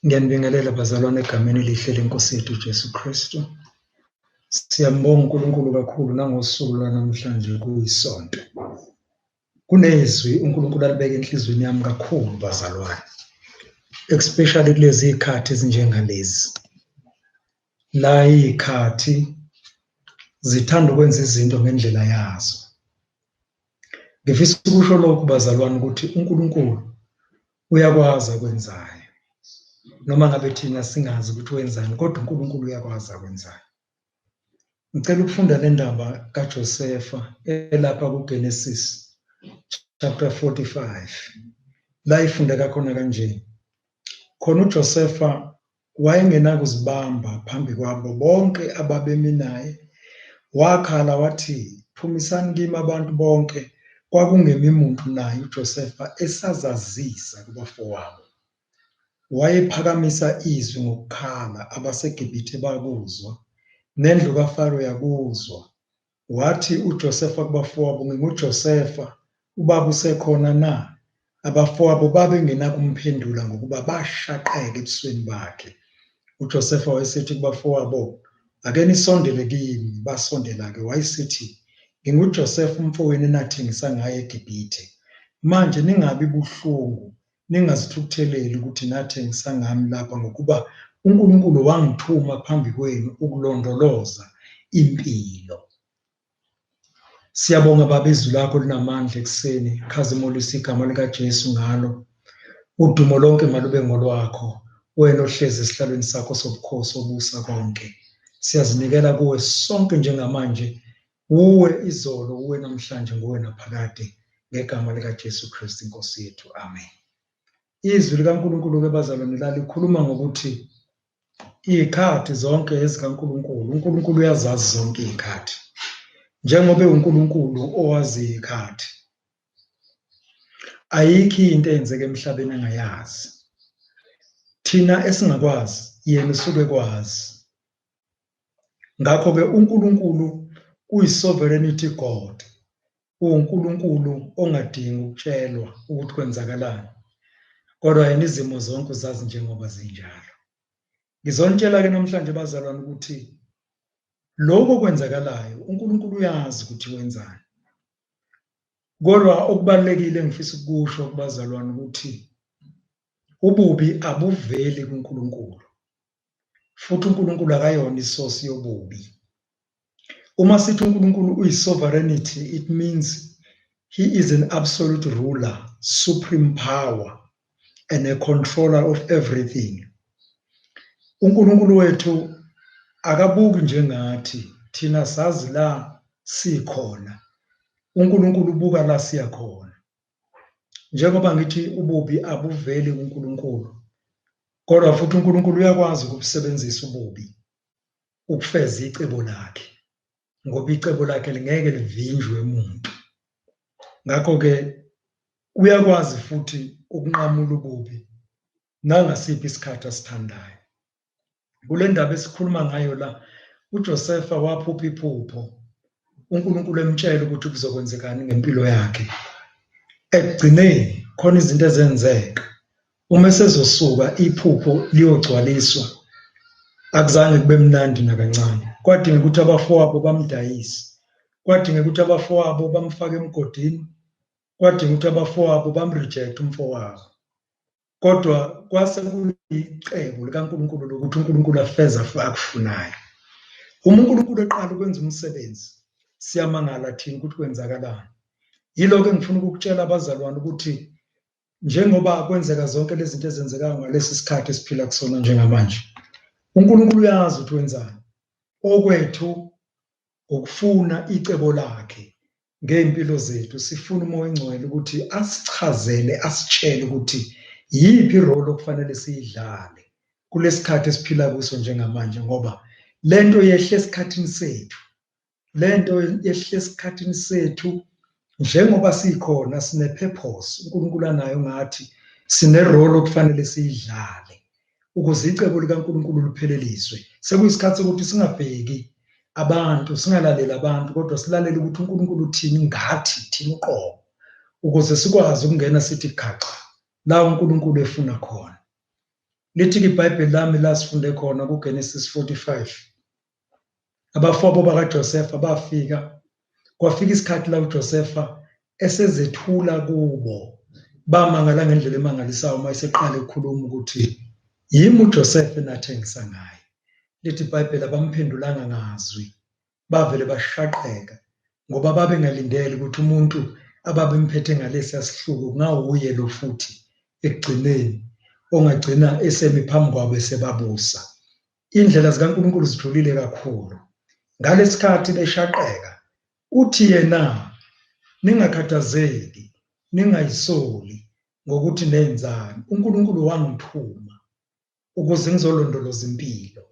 Ngiyanibingelela bazalwane egameni elihle lenkosi yethu Jesu Kristu. Siyambonga uNkulunkulu kakhulu nangosuku lwanamhlanje kuyisonto. Kunezwi uNkulunkulu alibeka enhlizweni yami kakhulu bazalwane. Especially kulezi izikhathi ezinjengalezi. La izikhathi zithanda ukwenza izinto ngendlela yazo. Ngifisa ukusho lokhu bazalwane ukuthi uNkulunkulu uyakwazi akwenzayo. Noma ngabe thina singazi ukuthi wenzani kodwa uNkulunkulu uyakwazi akwenzayo. Ngicela ukufunda le ndaba kaJosefa elapha kuGenesis chapter 45. La ifundeka khona kanje. Khona uJosefa wayengenakuzibamba phambi kwabo bonke ababemi naye. Wakhala wathi, "Phumisani kimi abantu bonke." Kwakungemi muntu naye uJosefa esazazisa kubafowabo. Wayephakamisa izwi ngokukhala, abaseGibhithe bakuzwa, nendlu kaFaro yakuzwa. Wathi uJosefa kubafowabo, "NginguJosefa, ubaba usekhona na?" Abafowabo babengenakumphendula ngokuba bashaqeka ebusweni bakhe. UJosefa wayesithi kubafowabo, "Ake nisondele kimi." Basondela-ke, wayesithi, "NginguJosefa umfowenu enathengisa ngaye eGibhithe. Manje ningabi buhlungu, ningazithukutheleli ukuthi nathengisa ngami lapha ngokuba uNkulunkulu wangithuma phambi kwenu ukulondoloza impilo." Siyabonga baba, izwi lakho linamandla ekuseni. Khazimulisa igama likaJesu ngalo. Udumo lonke malube ngolwakho, wena ohlezi esihlalweni sakho sobukhosi obusa konke. Siyazinikela kuwe sonke njengamanje, uwe izolo, uwe namhlanje, nguwe naphakade, ngegama likaJesu Kristu inkosi yethu. Amen. Izwi likaNkulunkulu-ke bazalwane lalikhuluma ngokuthi izikhathi zonke ezikaNkulunkulu, uNkulunkulu uyazazi zonke izikhathi. Njengoba uNkulunkulu owazi izikhathi, ayikho into eyenzeka emhlabeni angayazi. Thina esingakwazi, yena usuke ekwazi. Ngakho-ke uNkulunkulu uyi-sovereignty God. UNkulunkulu ongadingi ukutshelwa ukuthi kwenzakalani. Kodwa yena izimo zonke uzazi njengoba zinjalo. Ngizonitshela-ke namhlanje bazalwane ukuthi lokho okwenzakalayo uNkulunkulu uyazi ukuthi wenzani. Kodwa okubalulekile engifisa ukusho kubazalwane ukuthi ububi abuveli kuNkulunkulu. Futhi uNkulunkulu akayona isosi yobubi. Uma sithi uNkulunkulu uyi-sovereignty, it means he is an absolute ruler, supreme power, and a controller of everything. uNkulunkulu wethu akabuki njengathi, thina sazi la sikhona. uNkulunkulu ubuka la siyakhona. Njengoba ngithi ububi abuveli kuNkulunkulu, kodwa futhi uNkulunkulu uyakwazi ukubusebenzisa ububi ukufeza icebo lakhe, ngoba icebo lakhe lingeke livinjwe umuntu. Ngakho-ke uyakwazi futhi ukunqamula ububi nangasiphi isikhathi asithandayo. Kule ndaba esikhuluma ngayo la, uJosefa waphupha iphupho, uNkulunkulu emtshela ukuthi kuzokwenzekani ngempilo yakhe. Ekugcineni khona izinto ezenzeka. Uma esezosuka iphupho liyogcwaliswa, akuzange kube mnandi nakancane. Kwadinga ukuthi abafowabo bamdayise, kwadinga ukuthi abafowabo bamfake emgodini, kwadinga ukuthi abafowabo bamreject umfowabo. Kodwa kwase kuyicebo likaNkulunkulu lokuthi uNkulunkulu afeze akufunayo. Uma uNkulunkulu eqala ukwenza umsebenzi, siyamangala thina ukuthi kwenzakalani. Yiloko engifuna ukukutshela abazalwane ukuthi njengoba kwenzeka zonke lezi zinto ezenzekayo ngalesi sikhathi esiphila kusona njengamanje, uNkulunkulu uyazi ukuthi wenzani. Okwethu ukufuna icebo lakhe ngempilo zethu. Sifuna uMoya oNgcwele ukuthi asichazele, asitshele ukuthi yiphi irole okufanele siyidlale kulesikhathi esiphila kuso njengamanje, ngoba lento yehle esikhathini sethu. Lento yehle esikhathini sethu njengoba sikhona sine purpose. uNkulunkulu anayo ngathi sine role okufanele siyidlale ukuze icebo likaNkulunkulu lipheleliswe. Sekuyisikhathi sokuthi singabheki abantu, singalaleli abantu, kodwa silalele ukuthi uNkulunkulu uthini ngathi, thina uqobo, ukuze sikwazi ukungena sithi gaxa la uNkulunkulu efuna khona. lithi iBhayibheli lami la sifunde khona kuGenesis 45 abafowabo bakaJosefa bafika kwafika isikhathi la uJosefa esezethula kubo bamangala ngendlela emangalisayo uma eseqala ukukhuluma ukuthi yimi uJosefa enathengisa ngaye lithi iBhayibheli abamphendulanga ngazwi bavele bashaqeka ngoba babengalindele ukuthi umuntu ababemphethe ngalesi asihluku kungawuye lo futhi ekugcineni ongagcina esemi phambi kwabo esebabusa. Indlela zikaNkulunkulu zijulile kakhulu. Ngalesikhathi beshaqeka uthi yena ningakhathazeki ningayisoli ngokuthi nenzani uNkulunkulu wangithuma ukuze ngizolondoloza impilo.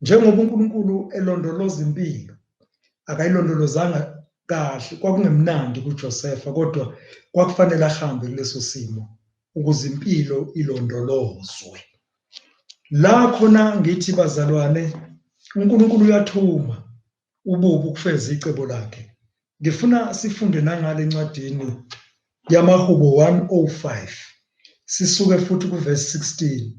Njengoba uNkulunkulu elondoloza impilo akayilondolozanga kahle kwakungemnandi kuJosefa kodwa kwakufanele ahambe kuleso simo ukuze impilo ilondolozwe. La khona ngithi bazalwane uNkulunkulu uyathuma ububi ukufeza icebo lakhe. Ngifuna sifunde nangale encwadini yamaHubo 105 sisuke futhi kuverse 16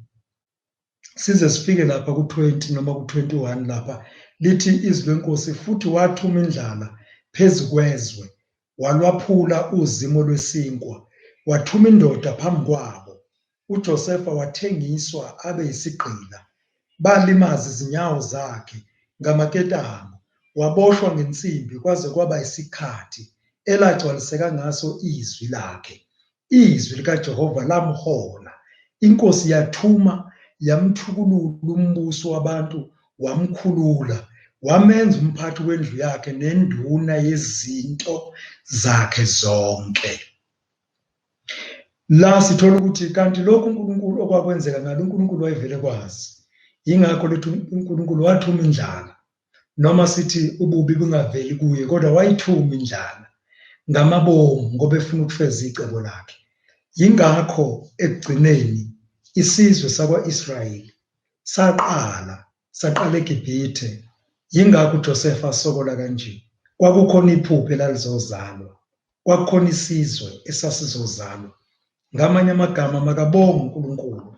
size sifike lapha ku20 noma ku21 lapha lithi izwi lenkosi futhi wathuma indlala phezu kwezwe walwaphula uzimo lwesinkwa wathuma indoda phambi kwabo uJosefa wathengiswa abe yisigqila balimaza izinyawo zakhe ngamaketanga waboshwa ngensimbi kwaze kwaba isikhathi elagcwaliseka ngaso izwi lakhe. Izwi likaJehova lamhola. Inkosi yathuma yamthukulula umbuso wabantu wamkhulula wamenza umphathi wendlu yakhe nenduna yezinto zakhe zonke. La sithola ukuthi kanti lokhu uNkulunkulu okwakwenzeka ngalo uNkulunkulu wayevele kwazi. Yingakho lethu uNkulunkulu wathuma indlala noma sithi ububi bungaveli kuye kodwa wayithuma indlala ngamabomu ngoba efuna ukufeza icebo lakhe. Yingakho ekugcineni isizwe sakwa-Israyeli saqala eGibhithe. Yingakho uJosefa asokola kanje. Kwakukhona iphupho elalizozalwa. Kwakukhona isizwe esasizozalwa. Ngamanye amagama makabonge uNkulunkulu,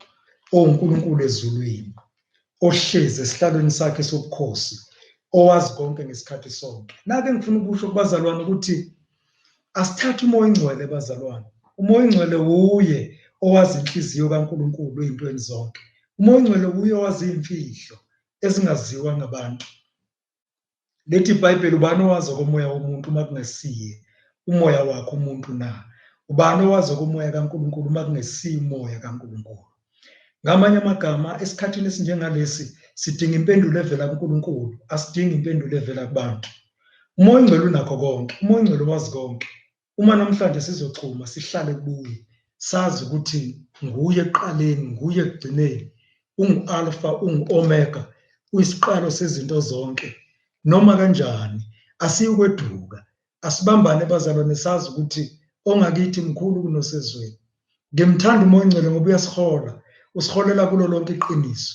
oNkulunkulu ezulwini, ohlezi esihlalweni sakhe sobukhosi, owazi konke ngesikhathi sonke. Nake ngifuna ukusho kubazalwane ukuthi asithathe umoya ingcwele bazalwane. Umoya ingcwele uye owazi inhliziyo kaNkulunkulu ezintweni zonke. Umoya ingcwele uye owazi imfihlo ezingaziwa ngabantu. Lethi iBhayibheli ubani owazi komoya womuntu uma kungesiye umoya wakhe umuntu na? Ubani owazi komoya kaNkulunkulu uma kungesiye umoya kaNkulunkulu? Ngamanye amagama esikhathini esinjengalesi sidinga impendulo evela kuNkulunkulu, asidingi impendulo evela kubantu. Umoya ingcwele unakho konke, umoya ingcwele wazi konke. Uma namhlanje sizochuma sihlale kubuye sazi ukuthi nguye ekuqaleni nguye ekugcineni, ungu-alpha ungu-omega, uyisiqalo sezinto zonke. Noma kanjani asiyukweduka, asibambane bazalwane sazi ukuthi ongakithi mkhulu kunosezweni. Ngimthanda umoya ingcwele ngoba uyasihola, usiholela kulo lonke iqiniso.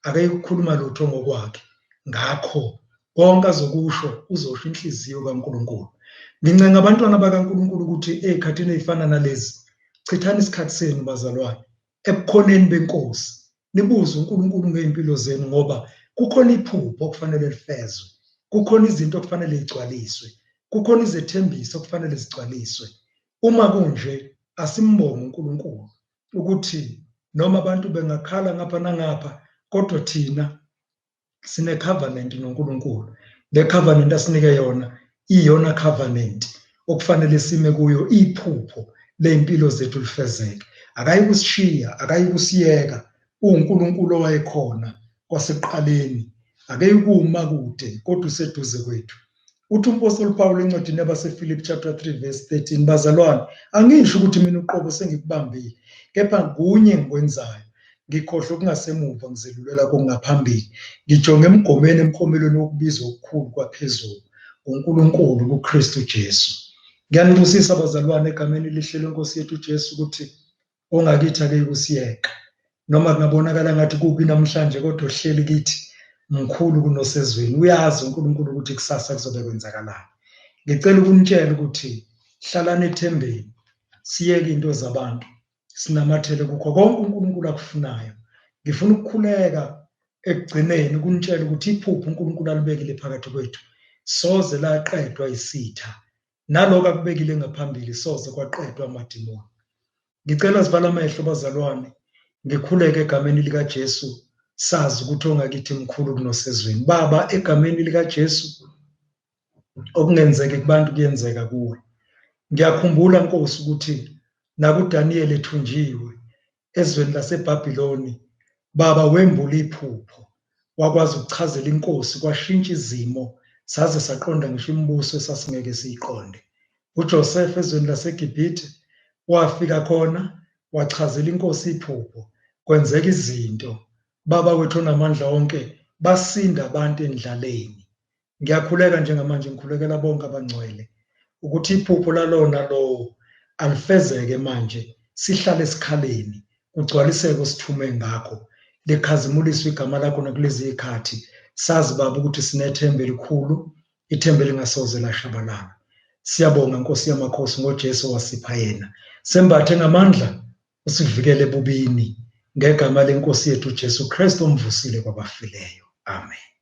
Akeke ukukhuluma lutho ngokwakhe. Ngakho konke azokusho uzosho inhliziyo kaNkulunkulu. Ngincenga abantwana bakaNkulunkulu ukuthi ezikhathini ezifana nalezi chithani isikhathi senu bazalwane ebukhoneni benkosi. Nibuze uNkulunkulu ngeimpilo zenu ngoba kukhona iphupho okufanele lifezwe. Kukhona izinto okufanele zigcwaliswe. Kukhona izethembiso okufanele zigcwaliswe. Uma kunje asimbonge uNkulunkulu ukuthi noma abantu bengakhala ngapha nangapha kodwa thina sine covenant noNkulunkulu. Le covenant asinike yona iyona covenant okufanele sime kuyo iphupho leimpilo zethu lifezeke. Akayikushiya, akayikusiyeka. uNkulunkulu owayekhona kwasekuqaleni. Akeyikuma kude kodwa useduze kwethu. Uthi umpostoli Paul encwadini yabaseFilipi chapter 3 verse 13 bazalwane angisho ukuthi mina uqobo sengikubambile kepha kunye ngikwenzayo ngikhohle okungasemuva ngizelulela kongaphambili ngijonge emgomeni emkhomelweni wokubizwa okukhulu kwaphezulu uNkulunkulu kuKristu Jesu. Ngiyanibusisa bazalwane egameni elihle lenkosi yethu Jesu ukuthi ongakithi ake kusiyeka noma kungabonakala ngathi kubi namhlanje kodwa ohleli kithi mkhulu kunosezweni. Uyazi uNkulunkulu ukuthi kusasa kuzobe kwenzakalani. Ngicela ukunitshela ukuthi hlalani ethembeni, siyeke into zabantu, sinamathele kukho konke uNkulunkulu akufunayo ngifuna ukukhuleka ekugcineni ukunitshela ukuthi iphupho uNkulunkulu alibekile phakathi kwethu soze laqedwa isitha, naloko akubekile ngaphambili soze kwaqedwa amadimoni. Ngicela sivala amehlo bazalwane, ngikhuleke egameni likaJesu, sazi ukuthi ongakithi mkhulu kunosezweni. Baba, egameni likaJesu, okungenzeki kubantu kuyenzeka kuwe. Ngiyakhumbula Nkosi ukuthi nakuDaniel ethunjiwe ezweni laseBhabhiloni, Baba wembula iphupho, wakwazi ukuchazela inkosi, kwashintsha izimo saze saqonda ngisho imibuso esasingeke siyiqonde. uJoseph ezweni laseGibhithe wafika khona wachazela inkosi iphupho, kwenzeka izinto. Baba wethu onamandla onke, basinda abantu endlaleni. Ngiyakhuleka njengamanje, ngikhulekela bonke abangcwele ukuthi iphupho lalona lowo alifezeke manje, sihlale esikhaleni, kugcwaliseke osithume ngakho, likhazimuliswe igama lakho nakulezi ikhathi. Sazi Baba ukuthi sinethemba elikhulu, ithemba elingasoze lashabalala. Siyabonga Nkosi yamakhosi ngoJesu wasipha yena. Sembathe ngamandla usivikele ebubini ngegama lenkosi yethu Jesu Kristu omvusile kwabafileyo. Amen.